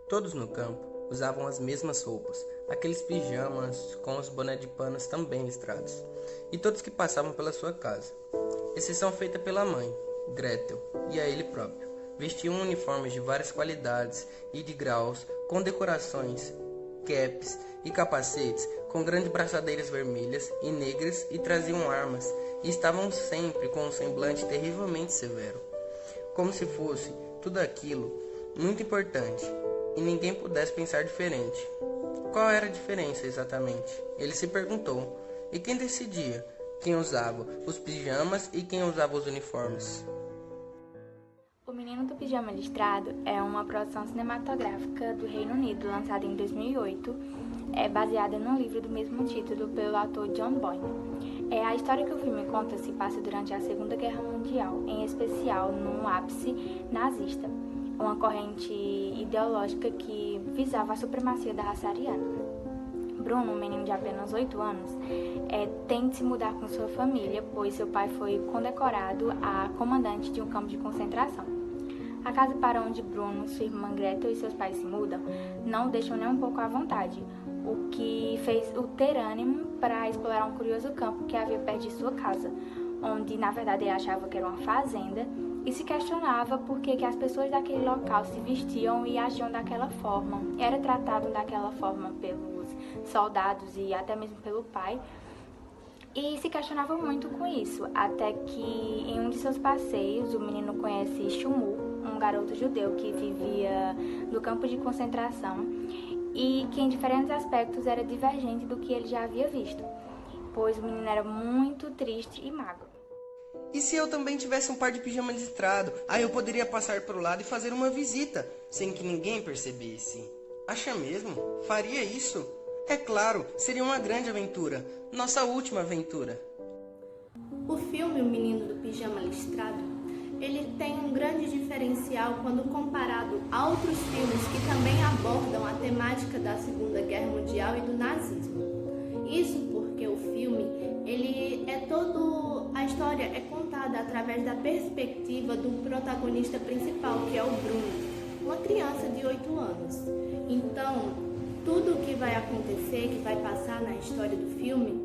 Todos no campo usavam as mesmas roupas, aqueles pijamas com os bonés de panos também listrados, e todos que passavam pela sua casa, exceção feita pela mãe, Gretel, e a ele próprio, vestiam uniformes de várias qualidades e de graus, com decorações, capes e capacetes, com grandes braçadeiras vermelhas e negras, e traziam armas, e estavam sempre com um semblante terrivelmente severo, como se fosse tudo aquilo muito importante, e ninguém pudesse pensar diferente. Qual era a diferença exatamente? Ele se perguntou. E quem decidia? Quem usava os pijamas e quem usava os uniformes? O Menino do Pijama Listrado é uma produção cinematográfica do Reino Unido, lançada em 2008, baseada no livro do mesmo título pelo autor John Boyne. A história que o filme conta se passa durante a Segunda Guerra Mundial, em especial no ápice nazista, uma corrente ideológica que visava a supremacia da raça ariana. Bruno, um menino de apenas 8 anos, tem de se mudar com sua família, pois seu pai foi condecorado a comandante de um campo de concentração. A casa para onde Bruno, sua irmã Gretel e seus pais se mudam não o deixam nem um pouco à vontade, o que fez o ter ânimo para explorar um curioso campo que havia perto de sua casa, onde na verdade ele achava que era uma fazenda, e se questionava por que as pessoas daquele local se vestiam e agiam daquela forma, era tratado daquela forma pelos soldados e até mesmo pelo pai, e se questionava muito com isso, até que em um de seus passeios o menino conhece Shumu, um garoto judeu que vivia no campo de concentração e que em diferentes aspectos era divergente do que ele já havia visto, pois o menino era muito triste e magro. E se eu também tivesse um par de pijama listrado? Aí eu poderia passar pro lado e fazer uma visita, sem que ninguém percebesse. Acha mesmo? Faria isso? É claro, seria uma grande aventura. Nossa última aventura. O filme O Menino do Pijama Listrado, ele tem um grande diferencial quando comparado a outros filmes que também abordam a temática da Segunda Guerra Mundial e do nazismo. Isso porque o filme, a história é contada através da perspectiva do protagonista principal, que é o Bruno, uma criança de 8 anos. Então, tudo o que vai acontecer, que vai passar na história do filme,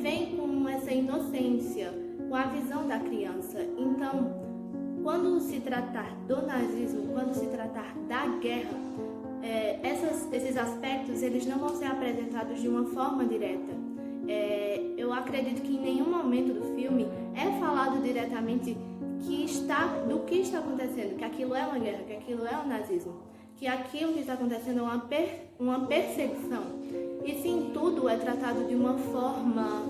vem com essa inocência, com a visão da criança. Então, quando se tratar do nazismo, quando se tratar da guerra, esses aspectos eles não vão ser apresentados de uma forma direta. Eu acredito que em nenhum momento do filme é falado diretamente do que está acontecendo, que aquilo é uma guerra, que aquilo é o nazismo, que aquilo que está acontecendo é uma perseguição. E sim, tudo é tratado de uma forma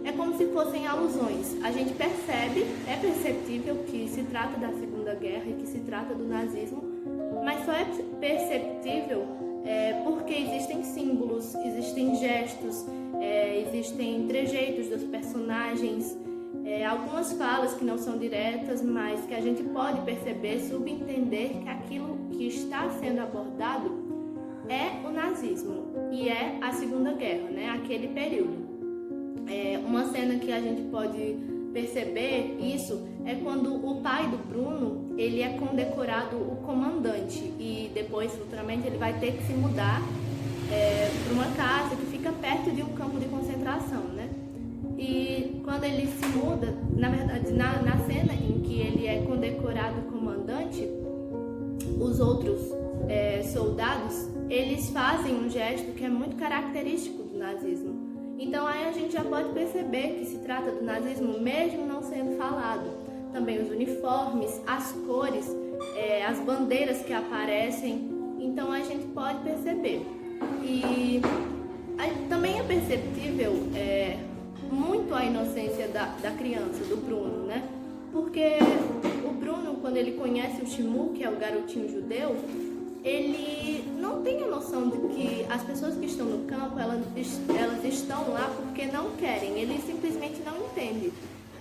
é como se fossem alusões. A gente é perceptível que se trata da Segunda Guerra e que se trata do nazismo, mas só é perceptível porque existem símbolos, existem gestos, existem trejeitos dos personagens, algumas falas que não são diretas, mas que a gente pode perceber, subentender que aquilo que está sendo abordado é o nazismo e é a Segunda Guerra, né? Aquele período. Uma cena que a gente pode perceber isso é quando o pai do Bruno, ele é condecorado o comandante e depois, futuramente, ele vai ter que se mudar para uma casa que fica perto de um campo de concentração, né? E quando ele se muda, na verdade, na cena em que ele é condecorado comandante, os outros soldados, eles fazem um gesto que é muito característico do nazismo. Então aí a gente já pode perceber que se trata do nazismo mesmo não sendo falado. Também os uniformes, as cores, as bandeiras que aparecem, então a gente pode perceber. E também é perceptível muito a inocência da criança, do Bruno, né? Porque o Bruno, quando ele conhece o Shimu, que é o garotinho judeu, ele não tem a noção de que as pessoas que estão no campo, elas estão lá porque não querem, ele simplesmente não entende.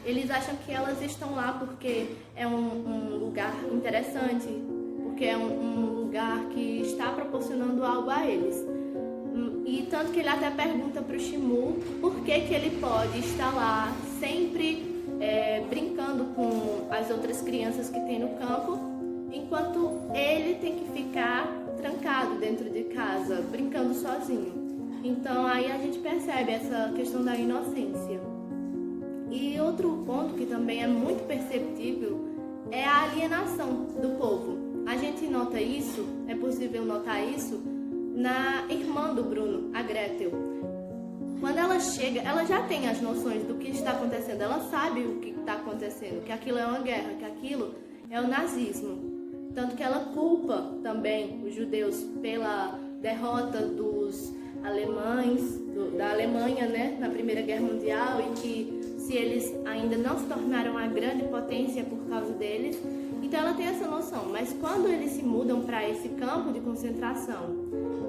Eles acham que elas estão lá porque é um lugar interessante, porque é um lugar que está proporcionando algo a eles. E tanto que ele até pergunta para o Shimu por que ele pode estar lá sempre brincando com as outras crianças que tem no campo, enquanto ele tem que dentro de casa, brincando sozinho. Então aí a gente percebe essa questão da inocência. E outro ponto que também é muito perceptível é a alienação do povo. A gente nota isso, é possível notar isso, na irmã do Bruno, a Gretel. Quando ela chega, ela já tem as noções do que está acontecendo, ela sabe o que está acontecendo, que aquilo é uma guerra, que aquilo é o nazismo. Tanto que ela culpa também os judeus pela derrota dos alemães, da Alemanha, né, na Primeira Guerra Mundial, e que se eles ainda não se tornaram uma grande potência por causa deles. Então ela tem essa noção, mas quando eles se mudam para esse campo de concentração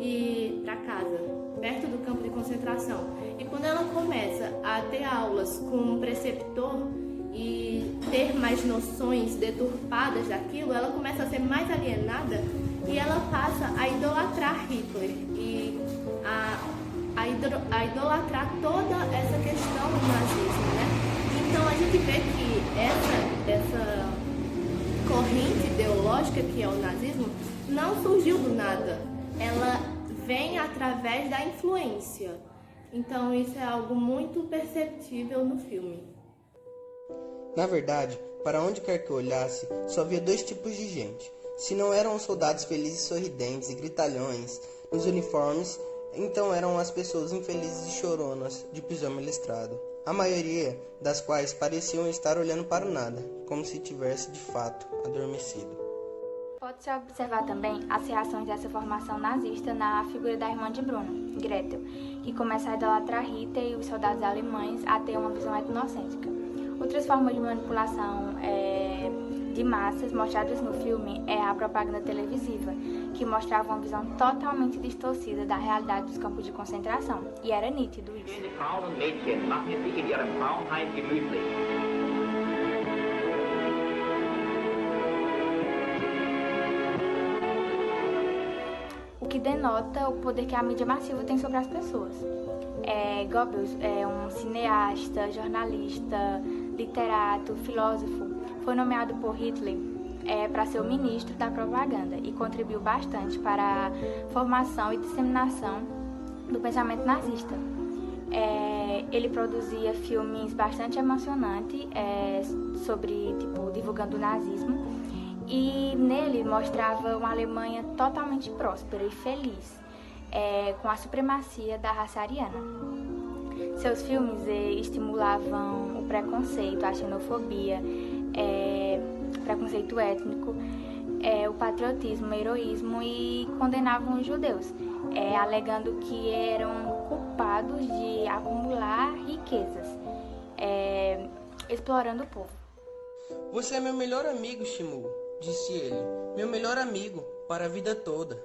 e para casa, perto do campo de concentração, e quando ela começa a ter aulas com um preceptor e ter mais noções deturpadas daquilo, ela começa a ser mais alienada e ela passa a idolatrar Hitler e a idolatrar toda essa questão do nazismo, né? Então a gente vê que essa corrente ideológica que é o nazismo não surgiu do nada, ela vem através da influência. Então isso é algo muito perceptível no filme. Na verdade, para onde quer que eu olhasse, só via dois tipos de gente. Se não eram os soldados felizes, sorridentes e gritalhões nos uniformes, então eram as pessoas infelizes e choronas de pijama listrado. A maioria das quais pareciam estar olhando para o nada, como se tivesse de fato adormecido. Pode-se observar também as reações dessa formação nazista na figura da irmã de Bruno, Gretel, que começa a idolatrar Hitler e os soldados alemães a ter uma visão etnocêntrica. Outras formas de manipulação de massas mostradas no filme é a propaganda televisiva, que mostrava uma visão totalmente distorcida da realidade dos campos de concentração, e era nítido isso. O que denota o poder que a mídia massiva tem sobre as pessoas. Goebbels é um cineasta, jornalista, literato, filósofo. Foi nomeado por Hitler para ser o ministro da propaganda e contribuiu bastante para a formação e disseminação do pensamento nazista. Ele produzia filmes bastante emocionantes sobre, divulgando o nazismo, e nele mostrava uma Alemanha totalmente próspera e feliz, com a supremacia da raça ariana. Seus filmes estimulavam o preconceito, a xenofobia, preconceito étnico, o patriotismo, o heroísmo, e condenavam os judeus, alegando que eram culpados de acumular riquezas, explorando o povo. Você é meu melhor amigo, Shimu, disse ele. Meu melhor amigo para a vida toda.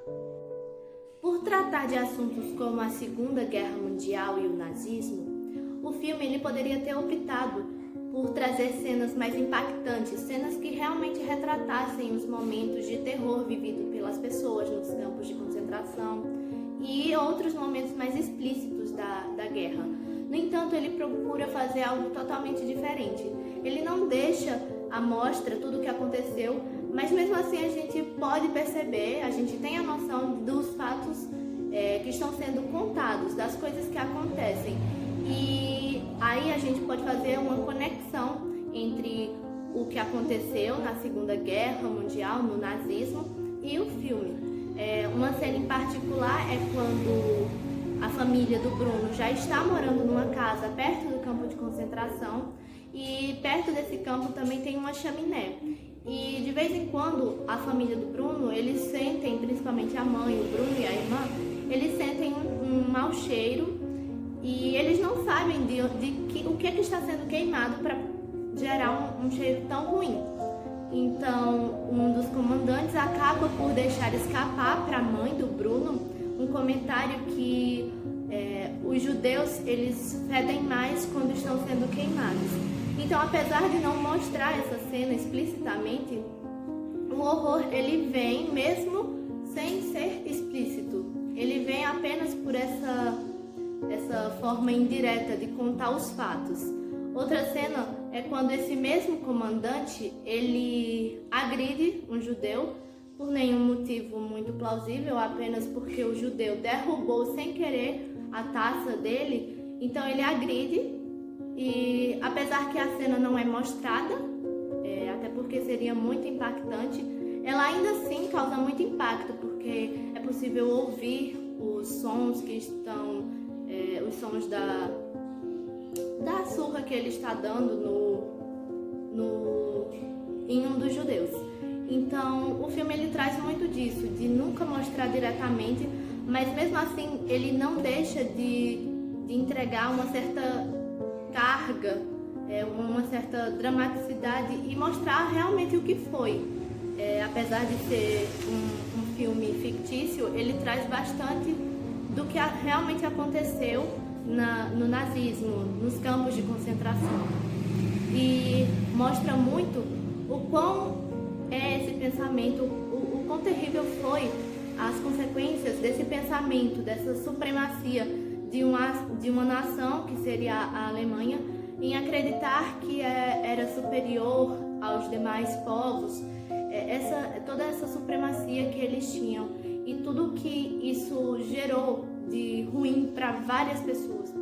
Por tratar de assuntos como a Segunda Guerra Mundial e o nazismo, o filme ele poderia ter optado por trazer cenas mais impactantes, cenas que realmente retratassem os momentos de terror vivido pelas pessoas nos campos de concentração e outros momentos mais explícitos da guerra. No entanto, ele procura fazer algo totalmente diferente. Ele não deixa à mostra tudo o que aconteceu, mas mesmo assim a gente pode perceber, a gente tem a noção dos fatos que estão sendo contados, das coisas que acontecem. E aí a gente pode fazer uma conexão entre o que aconteceu na Segunda Guerra Mundial, no nazismo, e o filme. Uma cena em particular é quando a família do Bruno já está morando numa casa perto do campo de concentração, e perto desse campo também tem uma chaminé. E de vez em quando a família do Bruno, eles sentem, principalmente a mãe, o Bruno e a irmã, eles sentem um mau cheiro e eles não sabem o que está sendo queimado para gerar um cheiro tão ruim. Então, um dos comandantes acaba por deixar escapar para a mãe do Bruno um comentário que os judeus eles fedem mais quando estão sendo queimados. Então, apesar de não mostrar essa cena explicitamente, o horror ele vem mesmo sem ser explícito. Ele vem apenas por essa forma indireta de contar os fatos. Outra cena é quando esse mesmo comandante ele agride um judeu por nenhum motivo muito plausível, apenas porque o judeu derrubou sem querer a taça dele, então ele agride. E apesar que a cena não é mostrada, até porque seria muito impactante, ela ainda assim causa muito impacto, porque é possível ouvir os sons que estão, os sons da surra que ele está dando em um dos judeus. Então o filme ele traz muito disso, de nunca mostrar diretamente, mas mesmo assim ele não deixa de entregar uma certa carga, uma certa dramaticidade e mostrar realmente o que foi. Apesar de ser um filme fictício, ele traz bastante do que realmente aconteceu no nazismo, nos campos de concentração. E mostra muito o quão esse pensamento, o quão terrível foi as consequências desse pensamento, dessa supremacia de uma nação, que seria a Alemanha, em acreditar que era superior aos demais povos, toda essa supremacia que eles tinham e tudo que isso gerou de ruim para várias pessoas,